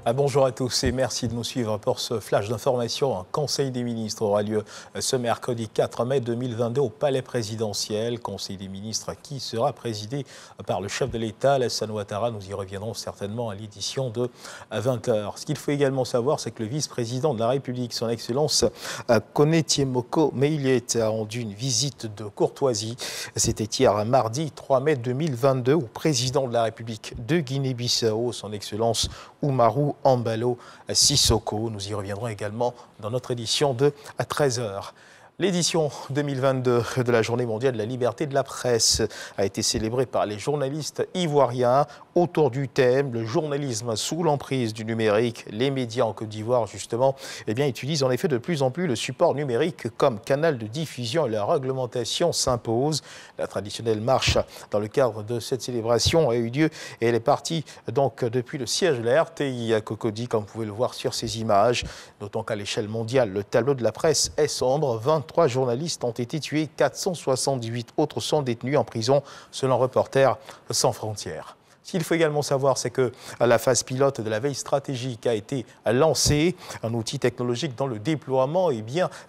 Bonjour à tous et merci de nous suivre pour ce flash d'information. Un conseil des ministres aura lieu ce mercredi 4 mai 2022 au Palais présidentiel. Conseil des ministres qui sera présidé par le chef de l'État, Alassane Ouattara. Nous y reviendrons certainement à l'édition de 20h. Ce qu'il faut également savoir, c'est que le vice-président de la République, son Excellence Konetiemoko Meïlet, a rendu une visite de courtoisie. C'était hier mardi 3 mai 2022 au président de la République de Guinée-Bissau, son Excellence Umaru Embalo Sissoko. Nous y reviendrons également dans notre édition de 13h. L'édition 2022 de la Journée mondiale de la liberté de la presse a été célébrée par les journalistes ivoiriens autour du thème « Le journalisme sous l'emprise du numérique ». Les médias en Côte d'Ivoire, justement, utilisent en effet de plus en plus le support numérique comme canal de diffusion et la réglementation s'impose. La traditionnelle marche dans le cadre de cette célébration a eu lieu et elle est partie donc depuis le siège de la RTI à Cocody, comme vous pouvez le voir sur ces images. Notons qu'à l'échelle mondiale, le tableau de la presse est sombre. 23 journalistes ont été tués, 478 autres sont détenus en prison, selon Reporters sans frontières. Ce qu'il faut également savoir, c'est que la phase pilote de la veille stratégique a été lancée. Un outil technologique dont le déploiement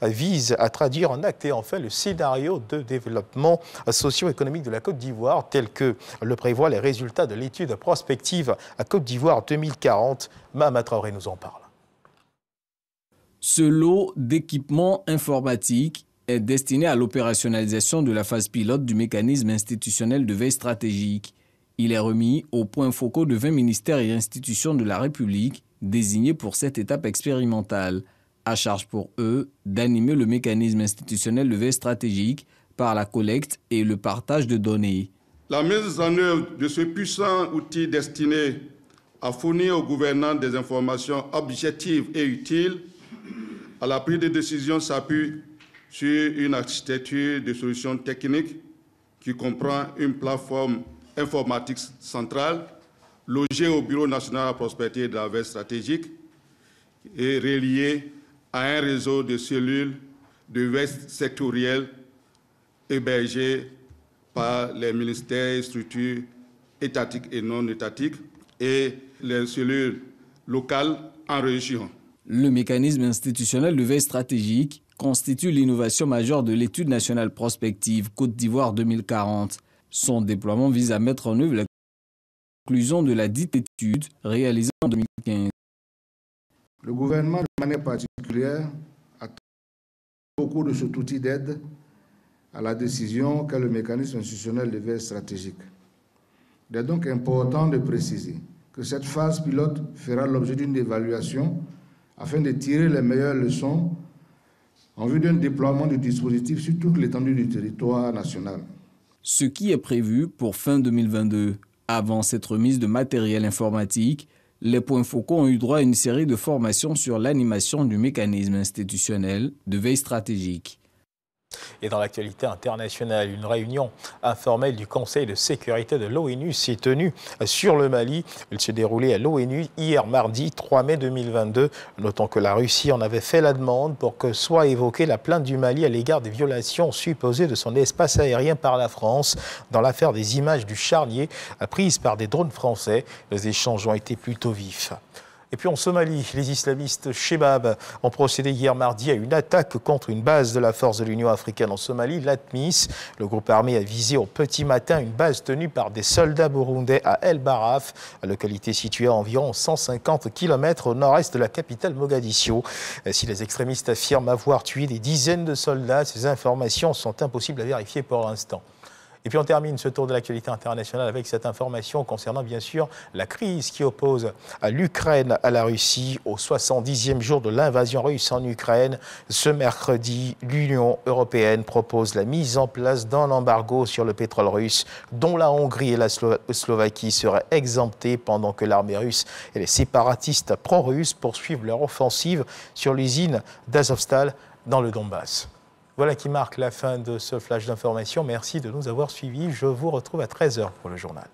vise à traduire en acte et en fait le scénario de développement socio-économique de la Côte d'Ivoire, tel que le prévoient les résultats de l'étude prospective à Côte d'Ivoire 2040. Mahama Traoré nous en parle. Ce lot d'équipements informatiques est destiné à l'opérationnalisation de la phase pilote du mécanisme institutionnel de veille stratégique. Il est remis aux points focaux de 20 ministères et institutions de la République désignés pour cette étape expérimentale. À charge pour eux d'animer le mécanisme institutionnel de veille stratégique par la collecte et le partage de données. La mise en œuvre de ce puissant outil destiné à fournir aux gouvernants des informations objectives et utiles à la prise de décision s'appuie sur une architecture de solutions techniques qui comprend une plateforme informatique centrale logée au Bureau national de la prospérité et de la veille stratégique et reliée à un réseau de cellules de veille sectorielles hébergées par les ministères et structures étatiques et non étatiques et les cellules locales en région. Le mécanisme institutionnel de veille stratégique constitue l'innovation majeure de l'étude nationale prospective Côte d'Ivoire 2040. Son déploiement vise à mettre en œuvre la conclusion de la dite étude réalisée en 2015. Le gouvernement, de manière particulière, attend beaucoup de cet outil d'aide à la décision qu'est le mécanisme institutionnel de veille stratégique. Il est donc important de préciser que cette phase pilote fera l'objet d'une évaluation afin de tirer les meilleures leçons en vue d'un déploiement du dispositif sur toute l'étendue du territoire national. Ce qui est prévu pour fin 2022. Avant cette remise de matériel informatique, les points focaux ont eu droit à une série de formations sur l'animation du mécanisme institutionnel de veille stratégique. Et dans l'actualité internationale, une réunion informelle du Conseil de sécurité de l'ONU s'est tenue sur le Mali. Elle s'est déroulée à l'ONU hier mardi 3 mai 2022. Notons que la Russie en avait fait la demande pour que soit évoquée la plainte du Mali à l'égard des violations supposées de son espace aérien par la France dans l'affaire des images du charnier prises par des drones français. Les échanges ont été plutôt vifs. Et puis en Somalie, les islamistes Shebab ont procédé hier mardi à une attaque contre une base de la force de l'Union africaine en Somalie, l'ATMIS. Le groupe armé a visé au petit matin une base tenue par des soldats burundais à El Baraf, localité située à environ 150 km au nord-est de la capitale Mogadiscio. Si les extrémistes affirment avoir tué des dizaines de soldats, ces informations sont impossibles à vérifier pour l'instant. Et puis on termine ce tour de l'actualité internationale avec cette information concernant bien sûr la crise qui oppose l'Ukraine à la Russie au 70e jour de l'invasion russe en Ukraine. Ce mercredi, l'Union européenne propose la mise en place d'un embargo sur le pétrole russe dont la Hongrie et la Slovaquie seraient exemptées pendant que l'armée russe et les séparatistes pro-russes poursuivent leur offensive sur l'usine d'Azovstal dans le Donbass. Voilà qui marque la fin de ce flash d'information. Merci de nous avoir suivis. Je vous retrouve à 13h pour le journal.